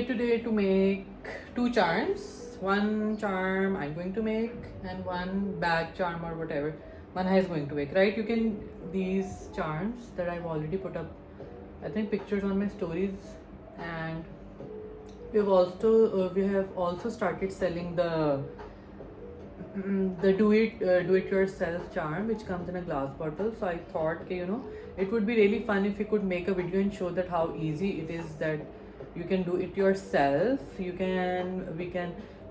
here today to make two charms. One charm I'm going to make and one bag charm or whatever Manha is going to make, right? You can, these charms that I've already put up, I think, pictures on my stories, and we have also started selling the do it yourself charm, which comes in a glass bottle. So I thought, it would be really fun if we could make a video and show that how easy it is that you can do it yourself.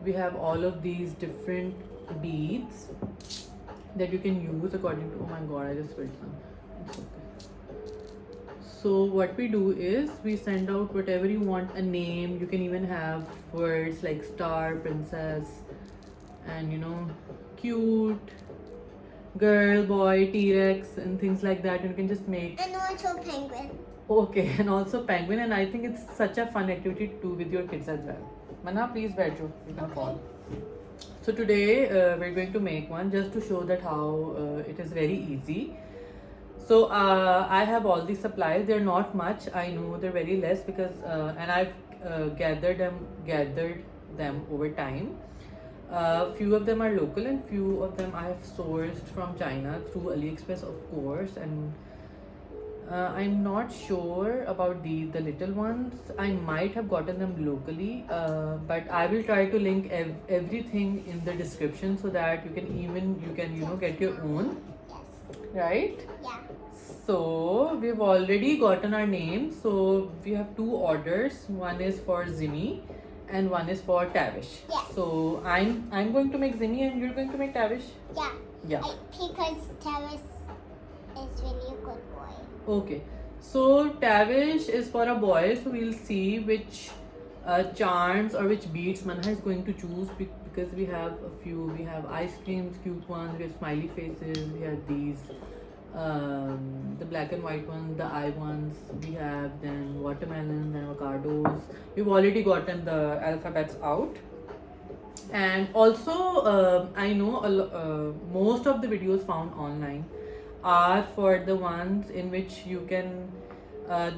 We have all of these different beads that you can use according to, oh my god, I just spilled some. It's okay. So what we do is we send out whatever you want, a name. You can even have words like star, princess, and cute, girl, boy, T-Rex, and things like that. And you can just make, and also penguin. Okay, and also penguin. And I think it's such a fun activity to do with your kids as well. Manha, please Bajo, you can fall. So today we're going to make one just to show that how it is very easy. So I have all these supplies. They're not much, I know, they're very less because and I've gathered them over time. Few of them are local and few of them I have sourced from China through AliExpress, of course, and I'm not sure about the little ones. I might have gotten them locally, but I will try to link everything in the description so that you can get your own. Yes. Right? Yeah. So we've already gotten our name. So we have two orders. One is for Zimmy and one is for Tavish. Yes. So I'm going to make Zimmy and you're going to make Tavish. Yeah. Yeah. Because Tavish is really a good boy. Okay, so Tavish is for a boy, so we'll see which charms or which beads Manha is going to choose because we have a few. We have ice creams, cute ones, we have smiley faces, we have these, the black and white ones, the eye ones, we have then watermelons and avocados. We've already gotten the alphabets out. And also, I know most of the videos found online are for the ones in which you can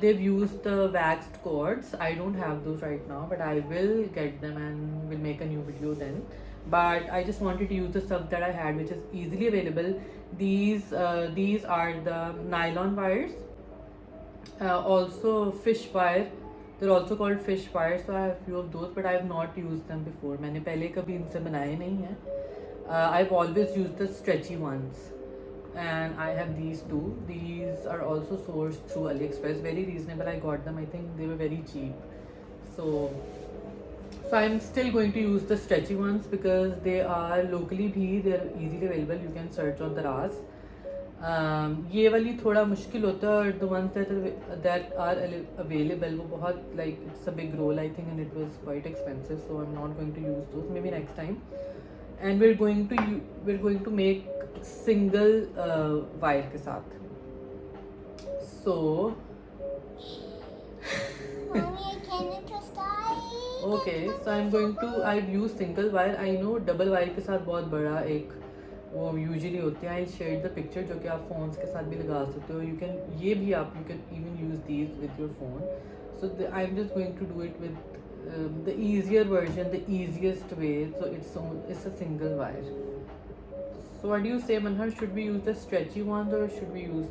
they've used the waxed cords. I don't have those right now, but I will get them and will make a new video then. But I just wanted to use the stuff that I had, which is easily available. These are the nylon wires, also fish wire. They're also called fish wires, so I have a few of those, but I have not used them before. मैंने पहले कभी इनसे बनाए नहीं हैं. I've always used the stretchy ones. And I have these two. These are also sourced through AliExpress, very reasonable. I got them, I think they were very cheap. So I'm still going to use the stretchy ones because they are locally bhi, they're easily available. You can search on the Ras. ये वाली थोड़ा मुश्किल होता है और the ones that are available वो बहुत, like, it's a big roll I think, and it was quite expensive, so I'm not going to use those, maybe next time. And we're going to make single wire के साथ. So Mommy, can you just die? okay, so I've used single wire. I know double wire के साथ बहुत बड़ा एक वो usually होते हैं. I'll share the picture जो कि आप phones के साथ भी लगा सकते हो. You can even use these with your phone. So I'm just going to do it with the easier version, the easiest way. So it's a single wire. So what do you say, Manha? Should we use the stretchy ones or should we use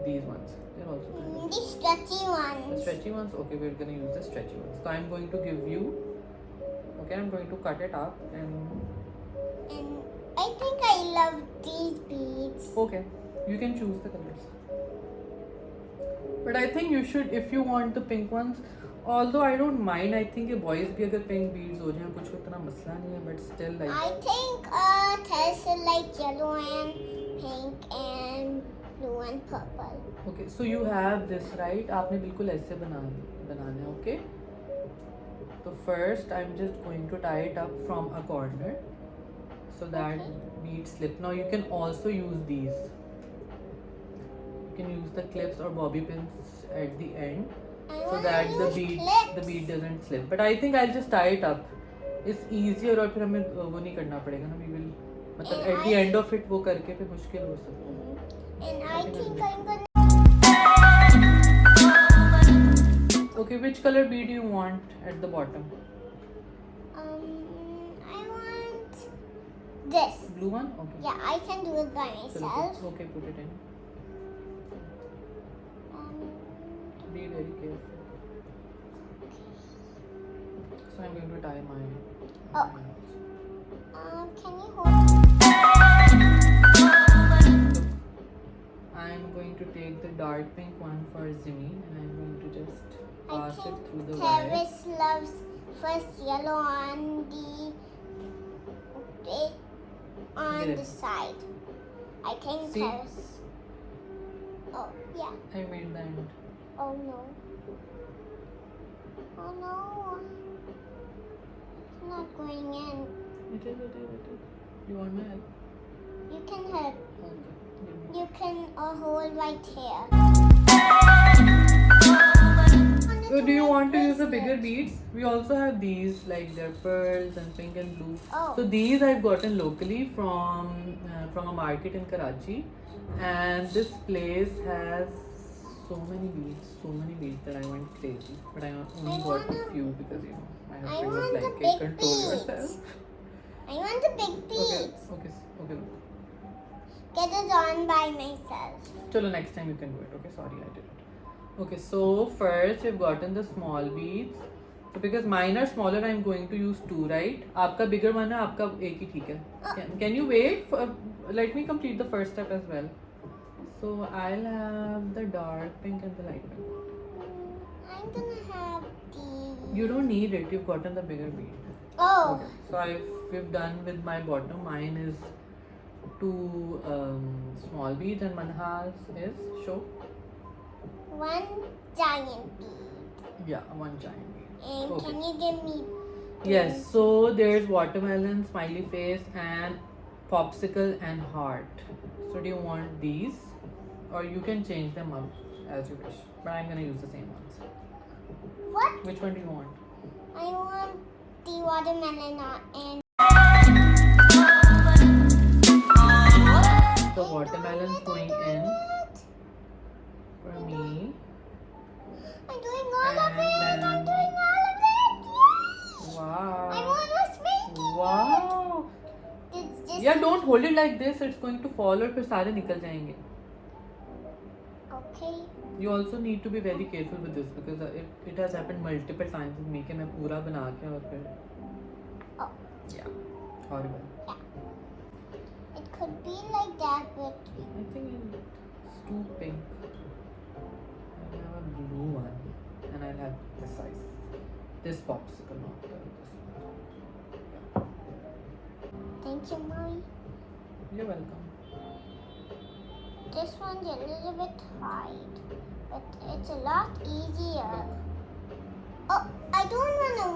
these ones? They're also good. The stretchy ones. The stretchy ones? Okay, we're gonna use the stretchy ones. So I'm going to give you. Okay, I'm going to cut it up And I think I love these beads. Okay, you can choose the colors. But I think you should, if you want the pink ones. Although I don't mind, I think boys भी अगर pink beads हो जाएं कुछ उतना मसला नहीं है, but still like. I think Tessa like yellow and pink and blue and purple. Okay, so you have this, right? आपने बिल्कुल ऐसे बनाना है, okay? So first I'm just going to tie it up from a corner so that beads slip. Now you can also use these. You can use the clips or bobby pins at the end. So that the bead doesn't slip. But I think I'll just tie it up. It's easier और फिर हमें वो नहीं करना पड़ेगा ना. We will मतलब at the end of it वो करके फिर मुश्किल हो सकता है. And I think I'm gonna Okay, which color bead do you want at the bottom? I want this. Blue one? Okay. Yeah, I can do it by myself. Okay, put it in. Be very careful. So I'm going to tie my. Oh. Can you hold? I'm going to take the dark pink one for Zimmy and I'm going to just pass it through the wire. Travis loves first yellow on the side. I think See? Travis. Oh yeah. I made the end. Oh no. Oh no. It's not going in. It is. You want my help? You can help. Okay. You can hold right here. So do you want to use the bigger beads? We also have these, like they're pearls and pink and blue. Oh. So these I've gotten locally from a market in Karachi, and this place has so many beads that I went crazy. But I only got a few because my husband was like, "Okay, control yourself." I want the big beads. Okay. Get it on by myself. Chalo, next time you can do it. Okay, sorry I did it. Okay, so first we've gotten the small beads. So because mine are smaller, I'm going to use 2, right? Aapka bigger one hai, aapka ek hi theek hai. Can you wait? Let me complete the first step as well. So I'll have the dark pink and the light pink. I'm gonna have the... You don't need it. You've gotten the bigger bead. Oh. Okay. So we've done with my bottom. Mine is 2 small beads and Manha's is show. 1 giant bead. Yeah, 1 giant bead. And Okay. can you give me... Yes, so there's watermelon, smiley face, and popsicle and heart. So do you want these? Or you can change them up as you wish. But I'm gonna use the same ones. What? Which one do you want? I want the watermelon and... The watermelon's going in for me. I'm doing all of it. And I'm then- doing all of it. Yes. I'm Wow. almost making Wow. it. It's just... Yeah, don't hold it like this. It's going to fall और फिर सारे निकल जाएंगे. Okay. You also need to be very careful with this because it has happened multiple times with me कि मैं पूरा बना के और फिर Oh. yeah, horrible. It could be like that, but... I think it's too pink. I'll have a blue one and I'll have this size. This popsicle, not this one. Thank you, Mommy. You're welcome. This one's a little bit hard, but it's a lot easier. Oh, I don't want to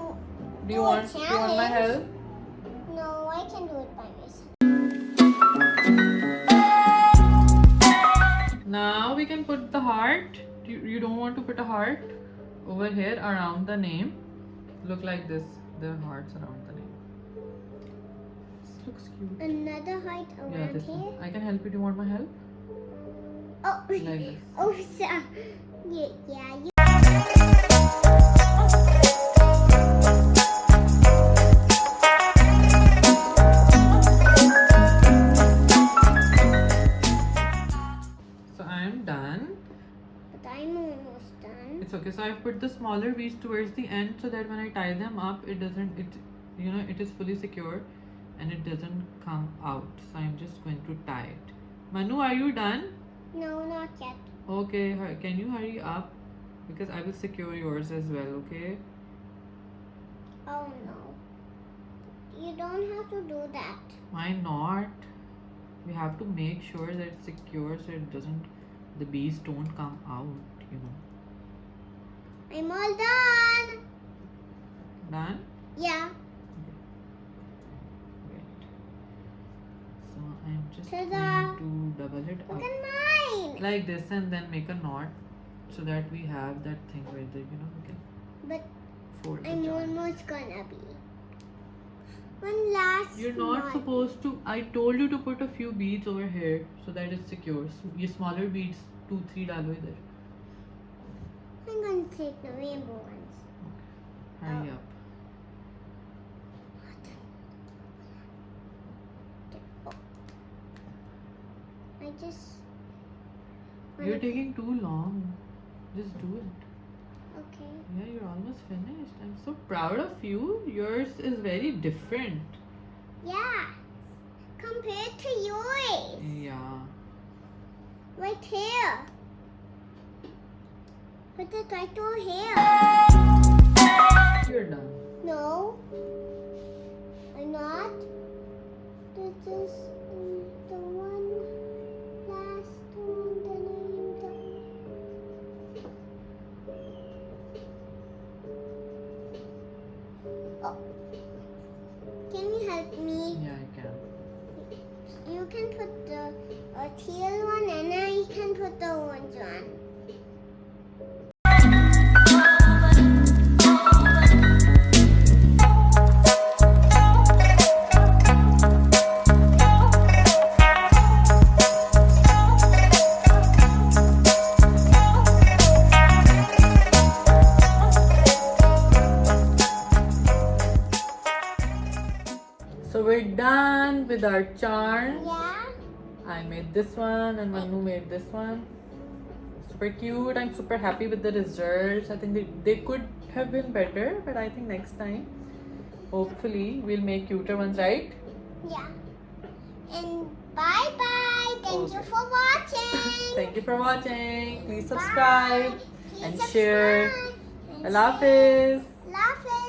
Do you want my help? No, I can do it by myself. Now we can put the heart. You don't want to put a heart over here around the name. Look like this. There are hearts around the name. This looks cute. Another height around Yeah, this here. one. I can help you. Do you want my help? Oh, Like this. oh, so, yeah. So I'm done. But I'm almost done. It's okay. So I've put the smaller beads towards the end so that when I tie them up, it is fully secure and it doesn't come out. So I'm just going to tie it. Manu, are you done? No, not yet. Okay, can you hurry up? Because I will secure yours as well, okay? Oh no. You don't have to do that. Why not? We have to make sure that it's secure so the beads don't come out, I'm all done. Done? Yeah. Wait. So I'm just Ta-da. going to double it Look up at mine. like this and then make a knot so that we have that thing where we can But fold the I'm jar. almost gonna be. One last You're not one. supposed to. I told you to put a few beads over here so that it's secure. So ये smaller beads 2-3 डालो इधर. I'm going to take the rainbow ones. Hurry up. Oh. I just. You're taking too long. Just do it. Okay. Yeah, you're almost finished. I'm so proud of you. Yours is very different. Yeah. Compared to yours. Yeah. Right here. Put it right over here. You're done. No. I'm not. This is the one. Last one. Then I'm done. Oh. Can you help me? Yeah, I can. You can put the teal one and I can put the orange one. So we're done with our charms. Yeah. I made this one and Manu made this one. Super cute. I'm super happy with the results. I think they could have been better, but I think next time, hopefully, we'll make cuter ones, right? Yeah. And bye bye. Thank you Okay. for watching. Thank you for watching. Please subscribe Bye. Please and subscribe share. and Allah share. Hafiz. Love it.